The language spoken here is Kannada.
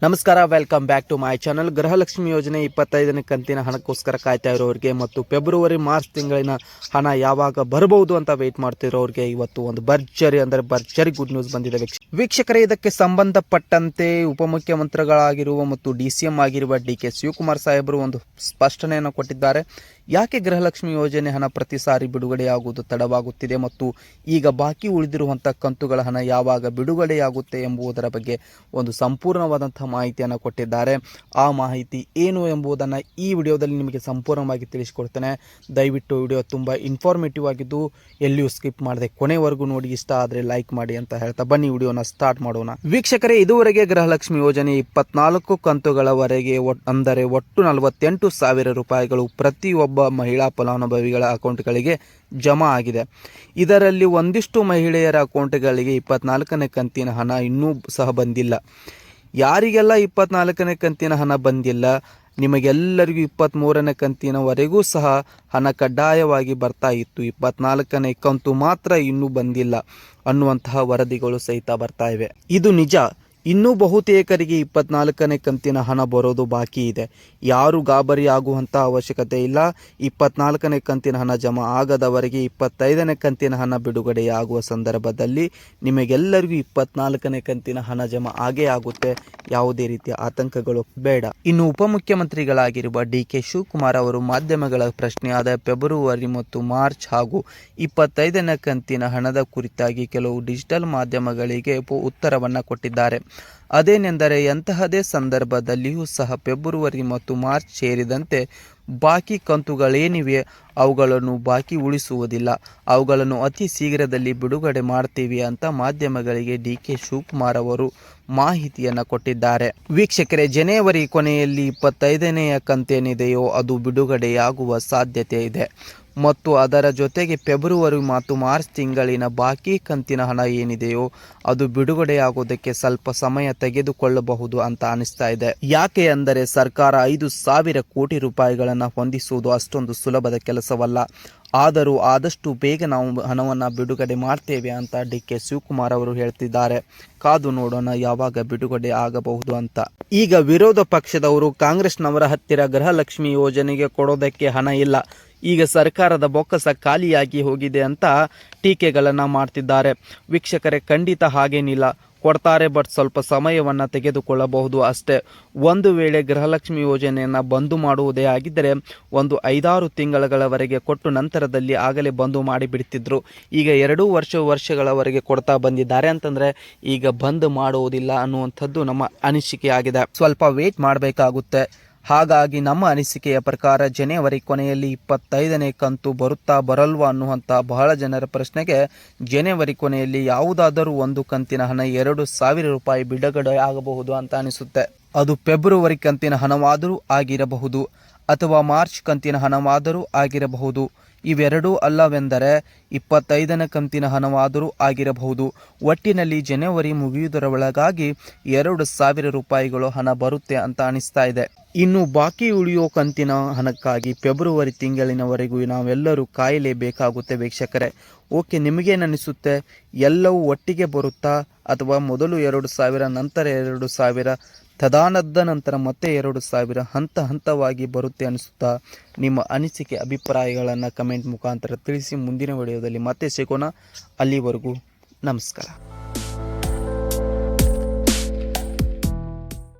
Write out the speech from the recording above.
ನಮಸ್ಕಾರ, welcome back to my channel. ಗೃಹಲಕ್ಷ್ಮಿ ಯೋಜನೆ 25ನೇ ಕಂತಿನ ಹಣಕ್ಕೋಸ್ಕರ ಕಾಯ್ತಾ ಇರೋರಿಗೆ ಮತ್ತು ಫೆಬ್ರವರಿ ಮಾರ್ಚ್ ತಿಂಗಳಿನ ಹಣ ಯಾವಾಗ ಬರಬಹುದು ಅಂತ ವೇಟ್ ಮಾಡ್ತಿರೋರಿಗೆ ಇವತ್ತು ಒಂದು ಭರ್ಜರಿ ಗುಡ್ ನ್ಯೂಸ್ ಬಂದಿದೆ ವೀಕ್ಷಕರೇ. ಇದಕ್ಕೆ ಸಂಬಂಧಪಟ್ಟಂತೆ ಉಪಮುಖ್ಯಮಂತ್ರಿಗಳಾಗಿರುವ ಮತ್ತು DCM ಆಗಿರುವ DK ಶಿವಕುಮಾರ್ ಸಾಹೇಬರು ಒಂದು ಸ್ಪಷ್ಟನೆಯನ್ನು ಕೊಟ್ಟಿದ್ದಾರೆ. ಯಾಕೆ ಗೃಹಲಕ್ಷ್ಮಿ ಯೋಜನೆ ಹಣ ಪ್ರತಿ ಸಾರಿ ಬಿಡುಗಡೆಯಾಗುವುದು ತಡವಾಗುತ್ತಿದೆ ಮತ್ತು ಈಗ ಬಾಕಿ ಉಳಿದಿರುವಂಥ ಕಂತುಗಳ ಹಣ ಯಾವಾಗ ಬಿಡುಗಡೆಯಾಗುತ್ತೆ ಎಂಬುದರ ಬಗ್ಗೆ ಒಂದು ಸಂಪೂರ್ಣವಾದಂಥ ಮಾಹಿತಿಯನ್ನು ಕೊಟ್ಟಿದ್ದಾರೆ. ಆ ಮಾಹಿತಿ ಏನು ಎಂಬುದನ್ನು ಈ ವಿಡಿಯೋದಲ್ಲಿ ನಿಮಗೆ ಸಂಪೂರ್ಣವಾಗಿ ತಿಳಿಸಿಕೊಡ್ತೇನೆ. ದಯವಿಟ್ಟು ವಿಡಿಯೋ ತುಂಬ ಇನ್ಫಾರ್ಮೇಟಿವ್ ಆಗಿದ್ದು ಎಲ್ಲಿಯೂ ಸ್ಕಿಪ್ ಮಾಡದೆ ಕೊನೆವರೆಗೂ ನೋಡಿ. ಇಷ್ಟ ಆದರೆ ಲೈಕ್ ಮಾಡಿ ಅಂತ ಹೇಳ್ತಾ ಬನ್ನಿ ವಿಡಿಯೋನ ಸ್ಟಾರ್ಟ್ ಮಾಡೋಣ. ವೀಕ್ಷಕರೇ, ಇದುವರೆಗೆ ಗೃಹಲಕ್ಷ್ಮಿ ಯೋಜನೆ 24 ಕಂತುಗಳವರೆಗೆ ಅಂದರೆ ಒಟ್ಟು 48,000 ರೂಪಾಯಿಗಳು ಪ್ರತಿಯೊಬ್ಬ ಮಹಿಳಾ ಫಲಾನುಭವಿಗಳ ಅಕೌಂಟ್ಗಳಿಗೆ ಜಮಾ ಆಗಿದೆ. ಇದರಲ್ಲಿ ಒಂದಿಷ್ಟು ಮಹಿಳೆಯರ ಅಕೌಂಟ್ಗಳಿಗೆ 24ನೇ ಕಂತಿನ ಹಣ ಇನ್ನೂ ಸಹ ಬಂದಿಲ್ಲ. ಯಾರಿಗೆಲ್ಲ 24ನೇ ಕಂತಿನ ಹಣ ಬಂದಿಲ್ಲ, ನಿಮಗೆಲ್ಲರಿಗೂ 23ನೇ ಕಂತಿನವರೆಗೂ ಸಹ ಹಣ ಕಡ್ಡಾಯವಾಗಿ ಬರ್ತಾ ಇತ್ತು. 24ನೇ ಕಂತು ಮಾತ್ರ ಇನ್ನೂ ಬಂದಿಲ್ಲ ಅನ್ನುವಂತಹ ವರದಿಗಳು ಸಹಿತ ಬರ್ತಾ ಇವೆ. ಇದು ನಿಜ. ಇನ್ನೂ ಬಹುತೇಕರಿಗೆ 24ನೇ ಕಂತಿನ ಹಣ ಬರೋದು ಬಾಕಿ ಇದೆ. ಯಾರು ಗಾಬರಿ ಆಗುವಂಥ ಅವಶ್ಯಕತೆ ಇಲ್ಲ. 24ನೇ ಕಂತಿನ ಹಣ ಜಮಾ ಆಗದವರೆಗೆ 25ನೇ ಕಂತಿನ ಹಣ ಬಿಡುಗಡೆಯಾಗುವ ಸಂದರ್ಭದಲ್ಲಿ ನಿಮಗೆಲ್ಲರಿಗೂ 24ನೇ ಕಂತಿನ ಹಣ ಜಮಾ ಆಗೇ ಆಗುತ್ತೆ. ಯಾವುದೇ ರೀತಿಯ ಆತಂಕಗಳು ಬೇಡ. ಇನ್ನು ಉಪಮುಖ್ಯಮಂತ್ರಿಗಳಾಗಿರುವ DK ಶಿವಕುಮಾರ್ ಅವರು ಮಾಧ್ಯಮಗಳ ಪ್ರಶ್ನೆಯಾದ ಫೆಬ್ರವರಿ ಮತ್ತು ಮಾರ್ಚ್ ಹಾಗೂ 25ನೇ ಕಂತಿನ ಹಣದ ಕುರಿತಾಗಿ ಕೆಲವು ಡಿಜಿಟಲ್ ಮಾಧ್ಯಮಗಳಿಗೆ ಉತ್ತರವನ್ನು ಕೊಟ್ಟಿದ್ದಾರೆ. ಅದೇನೆಂದರೆ, ಎಂತಹದೇ ಸಂದರ್ಭದಲ್ಲಿಯೂ ಸಹ ಫೆಬ್ರವರಿ ಮತ್ತು ಮಾರ್ಚ್ ಸೇರಿದಂತೆ ಬಾಕಿ ಕಂತುಗಳೇನಿವೆ ಅವುಗಳನ್ನು ಬಾಕಿ ಉಳಿಸುವುದಿಲ್ಲ. ಅವುಗಳನ್ನು ಅತಿ ಶೀಘ್ರದಲ್ಲಿ ಬಿಡುಗಡೆ ಮಾಡ್ತೀವಿ ಅಂತ ಮಾಧ್ಯಮಗಳಿಗೆ DK ಶಿವಕುಮಾರ್ ಅವರು ಮಾಹಿತಿಯನ್ನು ಕೊಟ್ಟಿದ್ದಾರೆ. ವೀಕ್ಷಕರೇ, ಜನವರಿ ಕೊನೆಯಲ್ಲಿ 25ನೇ ಕಂತೇನಿದೆಯೋ ಅದು ಬಿಡುಗಡೆಯಾಗುವ ಸಾಧ್ಯತೆ ಇದೆ ಮತ್ತು ಅದರ ಜೊತೆಗೆ ಫೆಬ್ರವರಿ ಮತ್ತು ಮಾರ್ಚ್ ತಿಂಗಳಿನ ಬಾಕಿ ಕಂತಿನ ಹಣ ಏನಿದೆಯೋ ಅದು ಬಿಡುಗಡೆಯಾಗೋದಕ್ಕೆ ಸ್ವಲ್ಪ ಸಮಯ ತೆಗೆದುಕೊಳ್ಳಬಹುದು ಅಂತ ಅನಿಸ್ತಾ ಇದೆ. ಯಾಕೆ ಅಂದರೆ ಸರ್ಕಾರ 5,000 ಕೋಟಿ ರೂಪಾಯಿಗಳನ್ನು ಹೊಂದಿಸುವುದು ಅಷ್ಟೊಂದು ಸುಲಭದ ಕೆಲಸವಲ್ಲ. ಆದರೂ ಆದಷ್ಟು ಬೇಗ ನಾವು ಹಣವನ್ನು ಬಿಡುಗಡೆ ಮಾಡ್ತೇವೆ ಅಂತ DK ಶಿವಕುಮಾರ್ ಅವರು ಹೇಳ್ತಿದ್ದಾರೆ. ಕಾದು ನೋಡೋಣ ಯಾವಾಗ ಬಿಡುಗಡೆ ಆಗಬಹುದು ಅಂತ. ಈಗ ವಿರೋಧ ಪಕ್ಷದವರು ಕಾಂಗ್ರೆಸ್ನವರ ಹತ್ತಿರ ಗೃಹಲಕ್ಷ್ಮಿ ಯೋಜನೆಗೆ ಕೊಡೋದಕ್ಕೆ ಹಣ ಇಲ್ಲ, ಈಗ ಸರ್ಕಾರದ ಬೊಕ್ಕಸ ಖಾಲಿಯಾಗಿ ಹೋಗಿದೆ ಅಂತ ಟೀಕೆಗಳನ್ನು ಮಾಡ್ತಿದ್ದಾರೆ. ವೀಕ್ಷಕರೇ, ಖಂಡಿತ ಹಾಗೇನಿಲ್ಲ, ಕೊಡ್ತಾರೆ, ಬಟ್ ಸ್ವಲ್ಪ ಸಮಯವನ್ನು ತೆಗೆದುಕೊಳ್ಳಬಹುದು ಅಷ್ಟೇ. ಒಂದು ವೇಳೆ ಗೃಹಲಕ್ಷ್ಮಿ ಯೋಜನೆಯನ್ನು ಬಂದು ಮಾಡುವುದೇ ಆಗಿದ್ದರೆ ಒಂದು 5-6 ತಿಂಗಳವರೆಗೆ ಕೊಟ್ಟು ನಂತರದಲ್ಲಿ ಆಗಲೇ ಬಂದು ಮಾಡಿಬಿಡ್ತಿದ್ರು. ಈಗ 2 ವರ್ಷಗಳವರೆಗೆ ಕೊಡ್ತಾ ಬಂದಿದ್ದಾರೆ ಅಂತಂದರೆ ಈಗ ಬಂದ್ ಮಾಡುವುದಿಲ್ಲ ಅನ್ನುವಂಥದ್ದು ನಮ್ಮ ಅನಿಸಿಕೆ ಆಗಿದೆ. ಸ್ವಲ್ಪ ವೇಟ್ ಮಾಡಬೇಕಾಗುತ್ತೆ. ಹಾಗಾಗಿ ನಮ್ಮ ಅನಿಸಿಕೆಯ ಪ್ರಕಾರ ಜನವರಿ ಕೊನೆಯಲ್ಲಿ 25ನೇ ಕಂತು ಬರುತ್ತಾ ಬರಲ್ವಾ ಅನ್ನುವಂಥ ಬಹಳ ಜನರ ಪ್ರಶ್ನೆಗೆ ಜನವರಿ ಕೊನೆಯಲ್ಲಿ ಯಾವುದಾದರೂ ಒಂದು ಕಂತಿನ ಹಣ 2,000 ರೂಪಾಯಿ ಬಿಡುಗಡೆ ಆಗಬಹುದು ಅಂತ ಅನಿಸುತ್ತೆ. ಅದು ಫೆಬ್ರವರಿ ಕಂತಿನ ಹಣವಾದರೂ ಆಗಿರಬಹುದು ಅಥವಾ ಮಾರ್ಚ್ ಕಂತಿನ ಹಣವಾದರೂ ಆಗಿರಬಹುದು. ಇವೆರಡೂ ಅಲ್ಲವೆಂದರೆ 25ನೇ ಕಂತಿನ ಹಣವಾದರೂ ಆಗಿರಬಹುದು. ಒಟ್ಟಿನಲ್ಲಿ ಜನವರಿ ಮುಗಿಯುವುದರೊಳಗಾಗಿ 2,000 ರೂಪಾಯಿಗಳು ಹಣ ಬರುತ್ತೆ ಅಂತ ಅನಿಸ್ತಾ ಇದೆ. ಇನ್ನು ಬಾಕಿ ಉಳಿಯೋ ಕಂತಿನ ಹಣಕ್ಕಾಗಿ ಫೆಬ್ರವರಿ ತಿಂಗಳಿನವರೆಗೂ ನಾವೆಲ್ಲರೂ ಕಾಯಲೇಬೇಕಾಗುತ್ತೆ ವೀಕ್ಷಕರೇ. ಓಕೆ, ನಿಮಗೇನನಿಸುತ್ತೆ? ಎಲ್ಲವೂ ಒಟ್ಟಿಗೆ ಬರುತ್ತಾ ಅಥವಾ ಮೊದಲು 2,000 ನಂತರ 2,000 ತದಾನದ ನಂತರ ಮತ್ತೆ 2,000 ಹಂತವಾಗಿ ಬರುತ್ತೆ ಅನಿಸುತ್ತಾ? ನಿಮ್ಮ ಅನಿಸಿಕೆ ಅಭಿಪ್ರಾಯಗಳನ್ನು ಕಮೆಂಟ್ ಮುಖಾಂತರ ತಿಳಿಸಿ. ಮುಂದಿನ ವಿಡಿಯೋದಲ್ಲಿ ಮತ್ತೆ ಸಿಗೋಣ. ಅಲ್ಲಿವರೆಗೂ ನಮಸ್ಕಾರ.